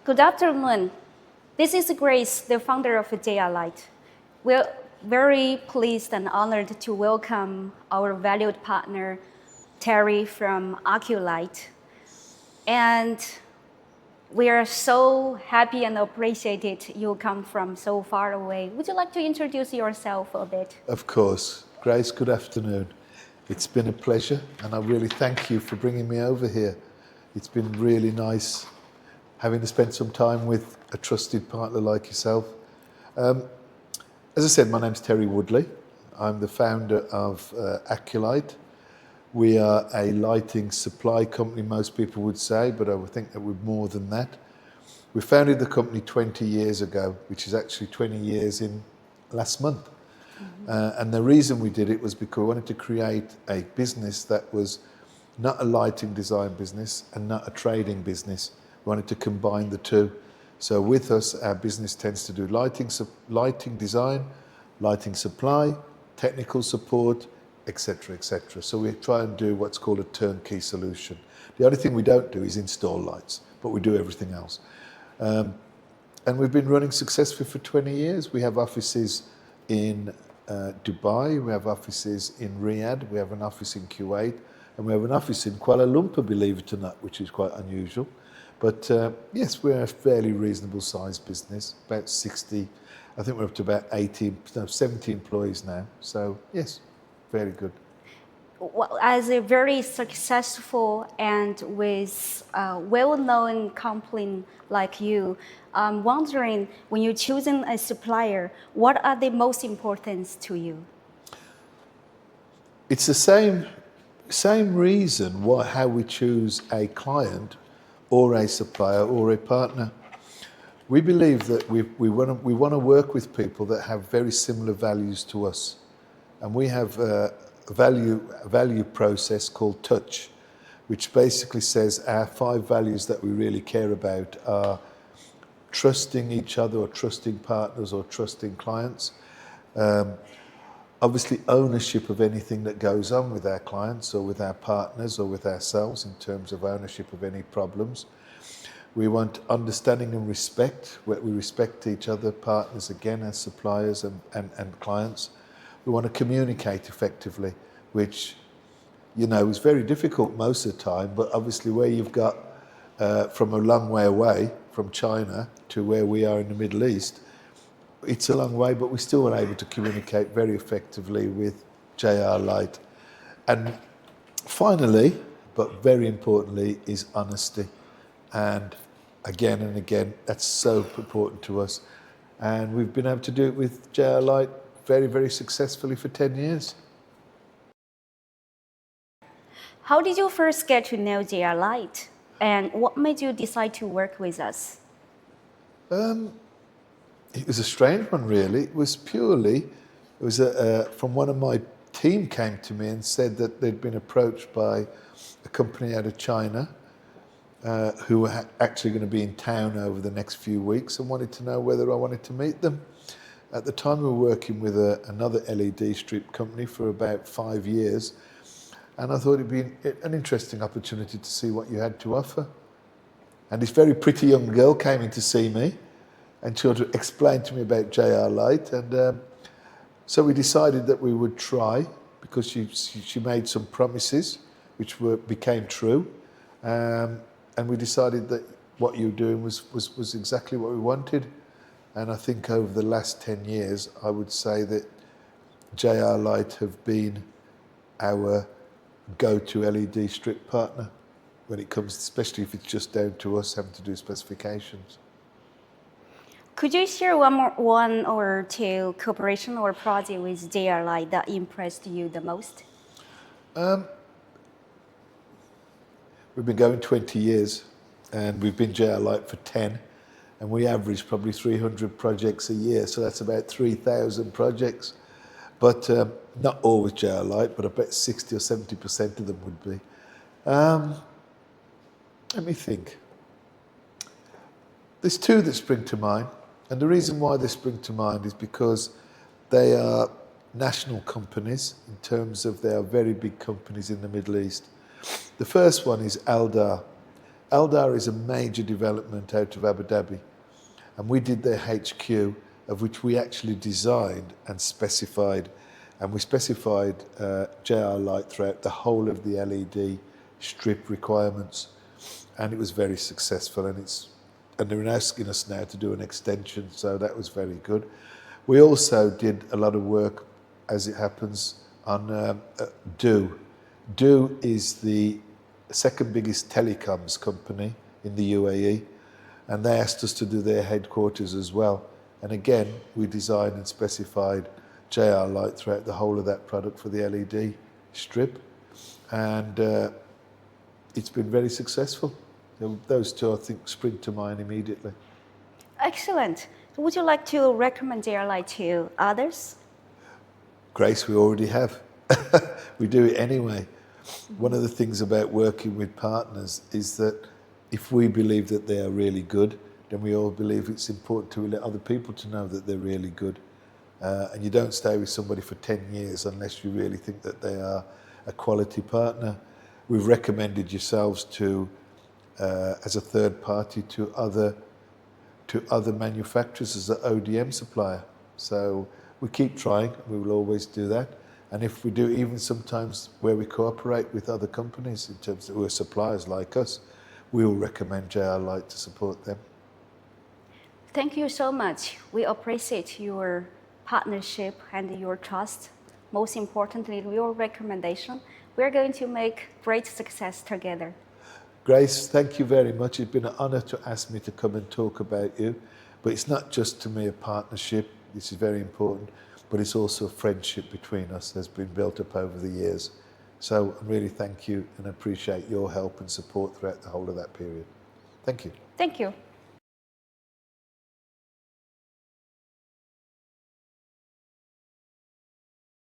Good afternoon. This is Grace, the founder of JRLITE. We're very pleased and honored to welcome our valued partner, Terry from ALDAR. And we are so happy and appreciated you come from so far away. Would you like to introduce yourself a bit? Of course. Grace, good afternoon. It's been a pleasure, and I really thank you for bringing me over here. It's been really nice having to spend some time with a trusted partner like yourself. As I said, my name's Terry Woodley. I'm the founder of ALDAR. We are a lighting supply company, most people would say, but I would think that we're more than that. We founded the company 20 years ago, which is actually 20 years in last month. And the reason we did it was because we wanted to create a business that was not a lighting design business and not a trading business. We wanted to combine the two. So with us, our business tends to do lighting design, lighting supply, technical support, etc., etc. So we try and do what's called a turnkey solution. The only thing we don't do is install lights, but we do everything else. And we've been running successfully for 20 years. We have offices in Dubai, we have offices in Riyadh, we have an office in Kuwait, and we have an office in Kuala Lumpur, believe it or not, which is quite unusual. But yes, we're a fairly reasonable sized business, about 60, I think we're up to about 70 employees now. So yes, very good. Well, as a very successful and with a well-known company like you, I'm wondering, when you're choosing a supplier, what are the most important to you? It's the same reason how we choose a client or a supplier or a partner. We believe that we want to work with people that have very similar values to us. And we have a value process called touch, which basically says our 5 values that we really care about are trusting each other or trusting partners or trusting clients. Obviously ownership of anything that goes on with our clients or with our partners or with ourselves in terms of ownership of any problems. We want understanding and respect, where we respect each other, partners again as suppliers and clients. We want to communicate effectively, which, you know, is very difficult most of the time, but obviously where you've got from a long way away, from China to where we are in the Middle East, it's a long way, but we still are able to communicate very effectively with JRLITE. And finally, but very importantly, is honesty. And again, that's so important to us. And we've been able to do it with JRLITE very, very successfully for 10 years. How did you first get to know JRLITE? And what made you decide to work with us? It was a strange one, really. It was from one of my team came to me and said that they'd been approached by a company out of China who were actually going to be in town over the next few weeks and wanted to know whether I wanted to meet them. At the time, we were working with another LED strip company for about 5 years, and I thought it'd be an interesting opportunity to see what you had to offer. And this very pretty young girl came in to see me and sort of explained to me about JRLITE, and so we decided that we would try, because she made some promises which became true, and we decided that what you were doing was exactly what we wanted. And I think over the last 10 years, I would say that JRLITE have been our go-to LED strip partner when it comes, especially if it's just down to us having to do specifications. Could you share one or two cooperation or project with JRLITE that impressed you the most? We've been going 20 years, and we've been JRLITE for 10. And we average probably 300 projects a year, so that's about 3,000 projects. But not all with JRLITE, but I bet 60 or 70% of them would be. Let me think. There's 2 that spring to mind, and the reason why they spring to mind is because they are national companies in terms of they are very big companies in the Middle East. The first one is ALDAR. ALDAR is a major development out of Abu Dhabi, and we did their HQ, of which we actually designed and specified, and we specified JRLITE throughout the whole of the LED strip requirements, and it was very successful, and they're asking us now to do an extension, so that was very good. We also did a lot of work, as it happens, on DU. DU is the second biggest telecoms company in the UAE, and they asked us to do their headquarters as well. And again, we designed and specified JRLITE throughout the whole of that product for the LED strip, and it's been very successful. Those two, I think, spring to mind immediately. Excellent. Would you like to recommend JRLITE to others? Grace, we already have. We do it anyway. One of the things about working with partners is that if we believe that they are really good, then we all believe it's important to let other people to know that they're really good. And you don't stay with somebody for 10 years unless you really think that they are a quality partner. We've recommended yourselves to, as a third party, to other manufacturers as an ODM supplier. So we keep trying, we will always do that. And if we do, even sometimes where we cooperate with other companies in terms of who are suppliers like us, we will recommend JRLITE to support them. Thank you so much. We appreciate your partnership and your trust. Most importantly, your recommendation. We're going to make great success together. Grace, thank you very much. It's been an honour to ask me to come and talk about you. But it's not just to me a partnership, this is very important, but it's also a friendship between us that's been built up over the years. So I really thank you and appreciate your help and support throughout the whole of that period. Thank you. Thank you.